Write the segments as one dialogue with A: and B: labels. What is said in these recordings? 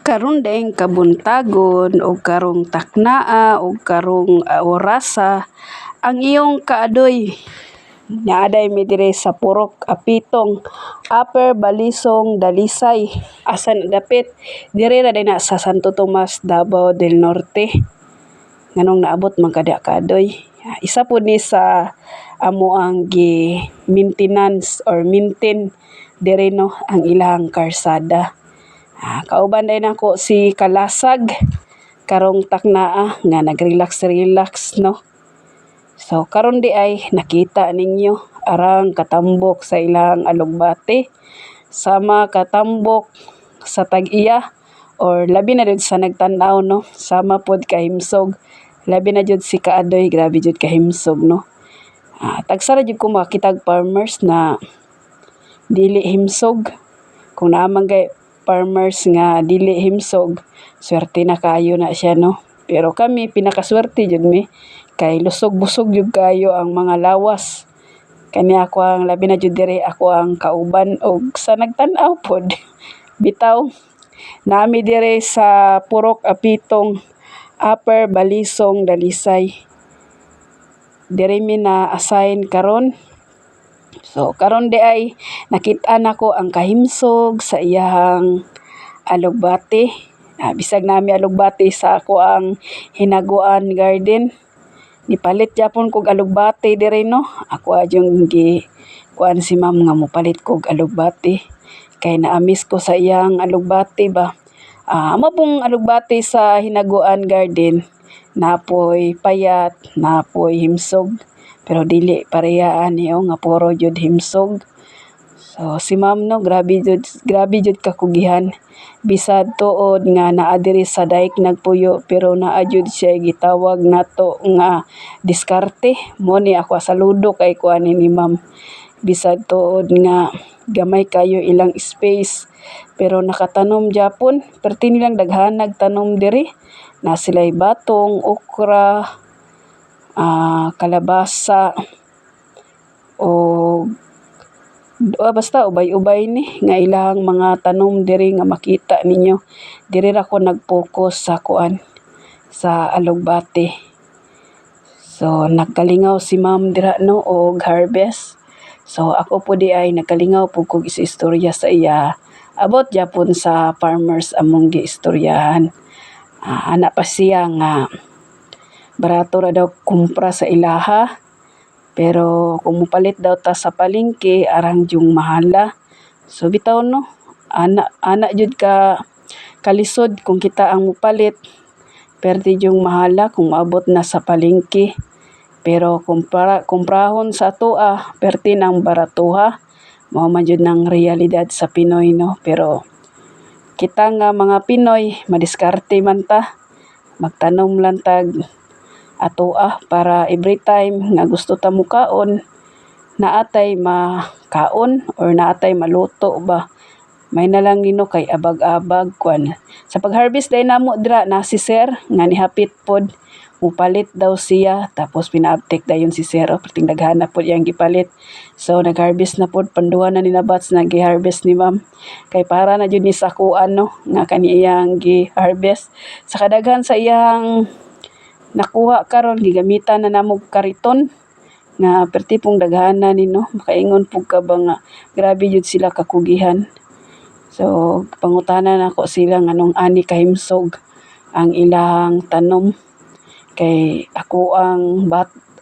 A: Karon daing kabuntagon o karong taknaa o karong orasa ang iyong kaadoy naaday mi dire sa Purok Apitong, Upper Balisong, Dalisay. Asan dapit dire ra day na sa Santo Tomas, Davao del Norte. Nganong naabot man kada kaadoy. Isa po ni sa amo ang maintenance or maintain dire no ang ilang karsada. Kauban day nako si Kalasag karong taknaa nga nagrelax no. So karon di ay nakita ninyo arang katambok sa ilang alugbati sama katambok sa tag-iya or labi na jud sa nagtan-aw no sama pod ka himsog labi na jud si kaadoy grabe jud ka himsog no. Tagsa ra jud ko makitag farmers na dili himsog kung naamang kay farmers nga dili himsog swerte na kayo na siya no. Pero kami pinakaswerte jud mi kay lusog-busog jud kayo ang mga lawas. Kani ako ang labi na jud dire ako ang kauban og sa nagtan-aw pod. Bitaw nami dire sa Purok Apitong, Upper Balisong, Dalisay. Dire mi na assign karon. So karon di ay nakita nako ang kahimsog sa iyang alugbati. Bisag nami alugbati sa ako ang hinaguan garden. Nipalit japon kog alugbati dire no. Ako adyong kuan si ma'am nga mopalit kog alugbati. Kay naamis ko sa iyang alugbati ba. Amo pong alugbati sa hinaguan garden. Napoy payat, napoy himsog. Pero dili parehaan niyo nga puro jud himsog. So si ma'am no grabe jud kakugihan. Bisad tuod nga naa diri sa dayek nagpuyo pero naa jud siya gitawag nato nga diskarte. Mo ni ako saludo kay kuan ni ma'am. Bisad tuod nga gamay kayo ilang space pero nakatanom japon perti nilang daghan nagtanom diri. Na sila'y batong, okra, kalabasa o basta ubay-ubay ni nga ilang mga tanom diri nga makita ninyo. Diri ra ko nag-focus sa kuan sa alugbati. So nagkalingaw si ma'am dira no og harvest. So ako po di ay nagkalingaw po kog istorya sa iya. Abot japon sa farmers among giistoryahan. Ana pa siya nga barato ra daw kumpra sa ilaha. Pero kung mupalit daw ta sa palengke arang jung mahala. So bitaw no, ana jud ka kalisod kung kita ang mupalit. Perti jung mahala kung maabot na sa palengke. Pero kumprahon sa atoa, perti nang baratuha. Mao man jud nang realidad sa Pinoy no. Pero kita nga mga Pinoy madiskarte man ta. Magtanom lang tag atoa para every time nga gusto ta mukaon naatay makaon or naatay maluto ba. May na lang nino kay abag-abag kuan. Sa pag-harvest day namo dira na si sir nga nihapit pod mupalit daw siya tapos pina-uptake dayon si sir perting daghan na pod yang gipalit. So nag-harvest na pod panduha na ni nabats na gi-harvest ni ma'am. Kay para na jud ni sa kuan no nga kaniyang gi-harvest. Sa kadaghan sa iyang nakuha karon gigamitan na namog kariton nga perti pong daghanan ni no makaingon pug ka ba nga grabe jud sila kakugihan. So pangutanan nako sila nganong ani kahimsog ang ilang tanom kay ako ang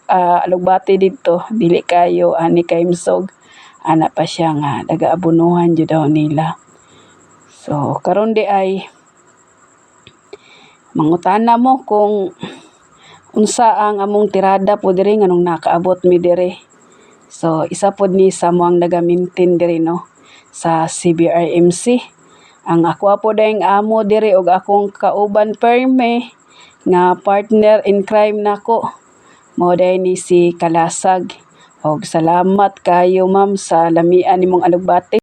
A: alugbati dito dili kayo ani kahimsog ana pa siya nga daga-abunuhan jud daw nila. So karon di ay mangutana mo kung unsa ang among tirada po diri nganong nakaabot mi diri. So isa pod ni sa moang nagamintin diri no sa CBRMC. Ang ako po daing amo diri og akong kauban perme nga partner in crime nako. Mao day ni si Kalasag. Og salamat kayo ma'am sa lamian nimong alugbati.